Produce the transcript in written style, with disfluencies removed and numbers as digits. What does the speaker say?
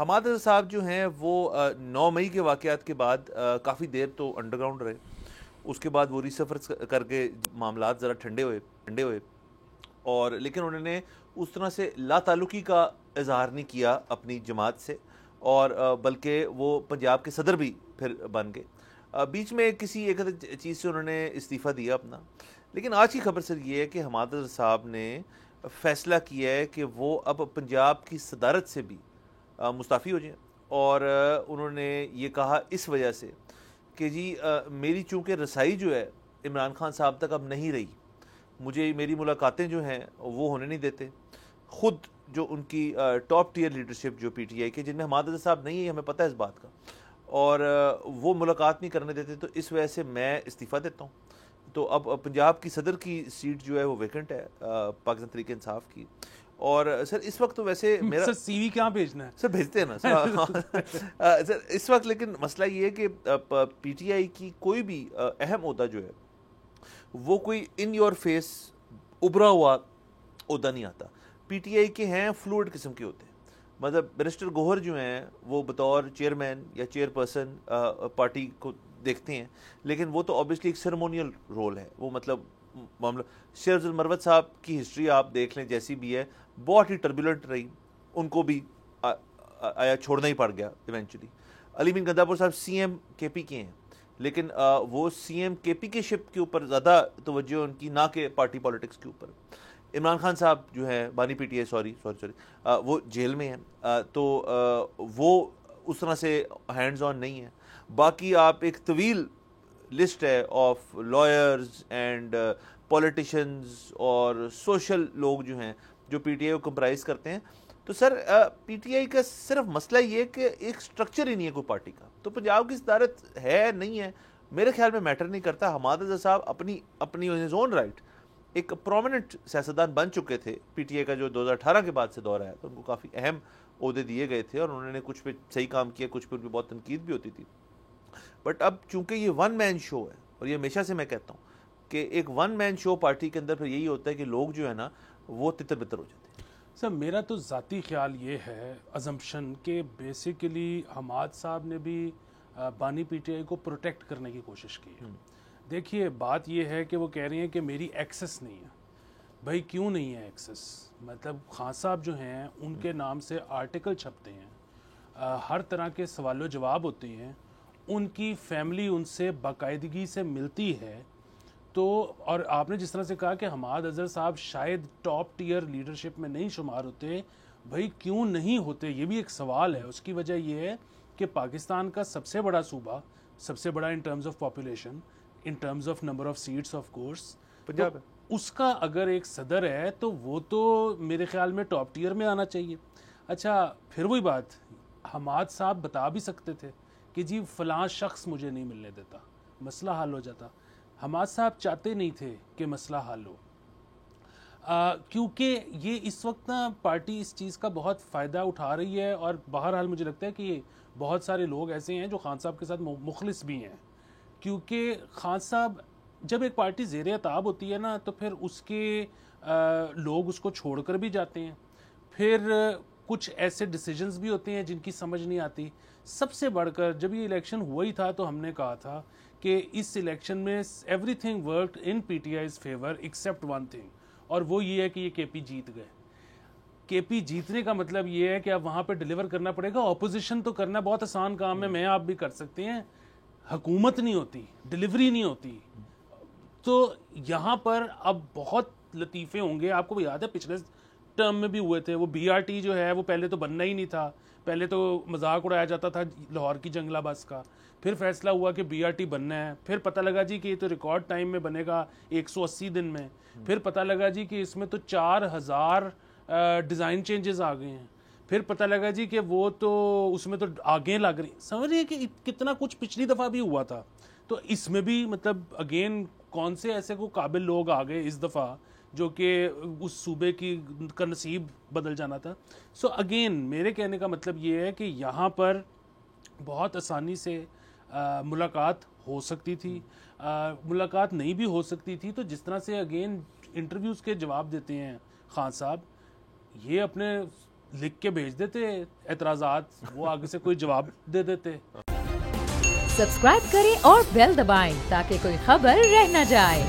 حماد رضا صاحب جو ہیں وہ 9 مئی کے واقعات کے بعد کافی دیر تو انڈر گراؤنڈ رہے. اس کے بعد وہ ریسرچ کر کے معاملات ذرا ٹھنڈے ہوئے اور لیکن انہوں نے اس طرح سے لا تعلقی کا اظہار نہیں کیا اپنی جماعت سے, اور بلکہ وہ پنجاب کے صدر بھی پھر بن گئے. بیچ میں کسی ایک چیز سے انہوں نے استعفیٰ دیا اپنا. لیکن آج کی خبر سر یہ ہے کہ حماد رضا صاحب نے فیصلہ کیا ہے کہ وہ اب پنجاب کی صدارت سے بھی مستعفی ہو جائیں, اور انہوں نے یہ کہا اس وجہ سے کہ جی میری چونکہ رسائی جو ہے عمران خان صاحب تک اب نہیں رہی, مجھے میری ملاقاتیں جو ہیں وہ ہونے نہیں دیتے. خود جو ان کی ٹاپ ٹیئر لیڈرشپ جو پی ٹی آئی کے, جن میں حماد رضا صاحب نہیں ہے, ہمیں پتہ ہے اس بات کا, اور وہ ملاقات نہیں کرنے دیتے, تو اس وجہ سے میں استعفیٰ دیتا ہوں. تو اب پنجاب کی صدر کی سیٹ جو ہے وہ ویکنٹ ہے پاکستان تحریک انصاف کی. اور سر اس وقت تو ویسے میرا سر سی وی کہاں بھیجنا ہے سر بھیجتے ہیں نا سر اس وقت, لیکن مسئلہ یہ ہے کہ پی ٹی آئی کی کوئی بھی اہم عہدہ جو ہے وہ کوئی ان یور فیس ابھرا ہوا عہدہ نہیں آتا. پی ٹی آئی کے ہیں فلوئڈ قسم کے ہوتے ہیں. مطلب بیرسٹر گوہر جو ہیں وہ بطور چیئرمین یا چیئر پرسن پارٹی کو دیکھتے ہیں, لیکن وہ تو آبویسلی ایک سیریمونیل رول ہے. وہ مطلب معاملہ شیخ افضل مروت صاحب کی ہسٹری آپ دیکھ لیں جیسی بھی ہے, بہت ہی ٹربولنٹ رہی, ان کو بھی آیا چھوڑنا ہی پڑ گیا ایونچولی. علی بن گنداپور صاحب سی ایم کے پی کے ہیں, لیکن وہ سی ایم کے پی کے شپ کے اوپر زیادہ توجہ ان کی, نہ کہ پارٹی پالیٹکس کے اوپر. عمران خان صاحب جو ہیں بانی پی ٹی آئی سوری وہ جیل میں ہیں, تو وہ اس طرح سے ہینڈز آن نہیں ہیں. باقی آپ ایک طویل لسٹ ہے آف لائرز اینڈ پولیٹیشینز اور سوشل لوگ جو ہیں جو پی ٹی آئی کو کمپرائز کرتے ہیں. تو سر پی ٹی آئی کا صرف مسئلہ یہ کہ ایک سٹرکچر ہی نہیں ہے کوئی پارٹی کا. تو پنجاب کی صدارت ہے نہیں ہے, میرے خیال میں میٹر نہیں کرتا. حماد رضا صاحب اپنی ہز اون رائٹ ایک پرومیننٹ سیاستدان بن چکے تھے. پی ٹی آئی کا جو 2018 کے بعد سے دور آیا تو ان کو کافی اہم عہدے دیے گئے تھے, اور انہوں نے کچھ پہ صحیح کام کیا, کچھ پہ بھی بہت تنقید بھی ہوتی تھی. بٹ اب چونکہ یہ ون مین شو ہے, اور یہ ہمیشہ سے میں کہتا ہوں کہ ایک ون مین شو پارٹی کے اندر پھر یہی ہوتا ہے کہ لوگ جو ہے نا وہ تتر بتر ہو جاتے ہیں. سر میرا تو ذاتی خیال یہ ہے ازمپشن کہ بیسیکلی حماد صاحب نے بھی بانی پی ٹی آئی کو پروٹیکٹ کرنے کی کوشش کی ہے. دیکھیے بات یہ ہے کہ وہ کہہ رہی ہیں کہ میری ایکسس نہیں ہے. بھائی کیوں نہیں ہے ایکسس؟ مطلب خان صاحب جو ہیں ان کے نام سے آرٹیکل چھپتے ہیں, ہر طرح کے سوال و جواب ہوتے ہیں, ان کی فیملی ان سے باقاعدگی سے ملتی ہے. تو اور آپ نے جس طرح سے کہا کہ حماد اظہر صاحب شاید ٹاپ ٹیئر لیڈرشپ میں نہیں شمار ہوتے, بھائی کیوں نہیں ہوتے یہ بھی ایک سوال ہے. اس کی وجہ یہ ہے کہ پاکستان کا سب سے بڑا صوبہ, سب سے بڑا in terms of population, in terms of number of sets of course, Punjab ہے. اس کا اگر ایک صدر ہے تو وہ تو میرے خیال میں ٹاپ ٹیئر میں آنا چاہیے. اچھا پھر وہی بات, حماد صاحب بتا بھی سکتے تھے کہ جی فلاں شخص مجھے نہیں ملنے دیتا, مسئلہ حل ہو جاتا. حماد صاحب چاہتے نہیں تھے کہ مسئلہ حل ہو, کیونکہ یہ اس وقت نا پارٹی اس چیز کا بہت فائدہ اٹھا رہی ہے. اور بہرحال مجھے لگتا ہے کہ بہت سارے لوگ ایسے ہیں جو خان صاحب کے ساتھ مخلص بھی ہیں, کیونکہ خان صاحب جب ایک پارٹی زیر اطاعت ہوتی ہے نا تو پھر اس کے لوگ اس کو چھوڑ کر بھی جاتے ہیں. پھر کچھ ایسے ڈیسیجنز بھی ہوتے ہیں جن کی سمجھ نہیں آتی. سب سے بڑھ کر جب یہ الیکشن ہوا ہی تھا تو ہم نے کہا تھا کہ اس الیکشن میں everything worked in P T I's favour except one thing, اور وہ یہ ہے کہ یہ کے پی جیت گئے. کے پی جیتنے کا مطلب یہ ہے کہ اب وہاں پہ ڈیلیور کرنا پڑے گا. اپوزیشن تو کرنا بہت آسان کام ہے, میں آپ بھی کر سکتے ہیں, حکومت نہیں ہوتی, ڈیلیوری نہیں ہوتی. تو یہاں پر اب بہت لطیفے ہوں گے. آپ کو یاد ہے پچھلے ٹرم میں بھی ہوئے تھے, وہ بی آر ٹی جو ہے وہ پہلے تو بننا ہی نہیں تھا, پہلے تو مذاق اڑایا جاتا تھا لاہور کی جنگلہ بس کا, پھر فیصلہ ہوا کہ بی آر ٹی بننا ہے, پھر پتہ لگا جی کہ یہ تو ریکارڈ ٹائم میں بنے گا 180 دن میں, پھر پتہ لگا جی کہ اس میں تو 4000 ڈیزائن چینجز آ گئے ہیں, پھر پتہ لگا جی کہ وہ تو اس میں تو آگے لگ رہی. سمجھ رہی ہے کہ کتنا کچھ پچھلی دفعہ بھی ہوا تھا. تو اس میں بھی مطلب اگین کون سے ایسے کو قابل لوگ آ گئے اس دفعہ جو کہ اس صوبے کا نصیب بدل جانا تھا. سو اگین میرے کہنے کا مطلب یہ ہے کہ یہاں پر بہت آسانی سے ملاقات ہو سکتی تھی, ملاقات نہیں بھی ہو سکتی تھی. تو جس طرح سے اگین انٹرویوز کے جواب دیتے ہیں خان صاحب, یہ اپنے لکھ کے بھیج دیتے اعتراضات, وہ آگے سے کوئی جواب دے دیتے. سبسکرائب کریں اور بیل دبائیں تاکہ کوئی خبر رہ نہ جائے.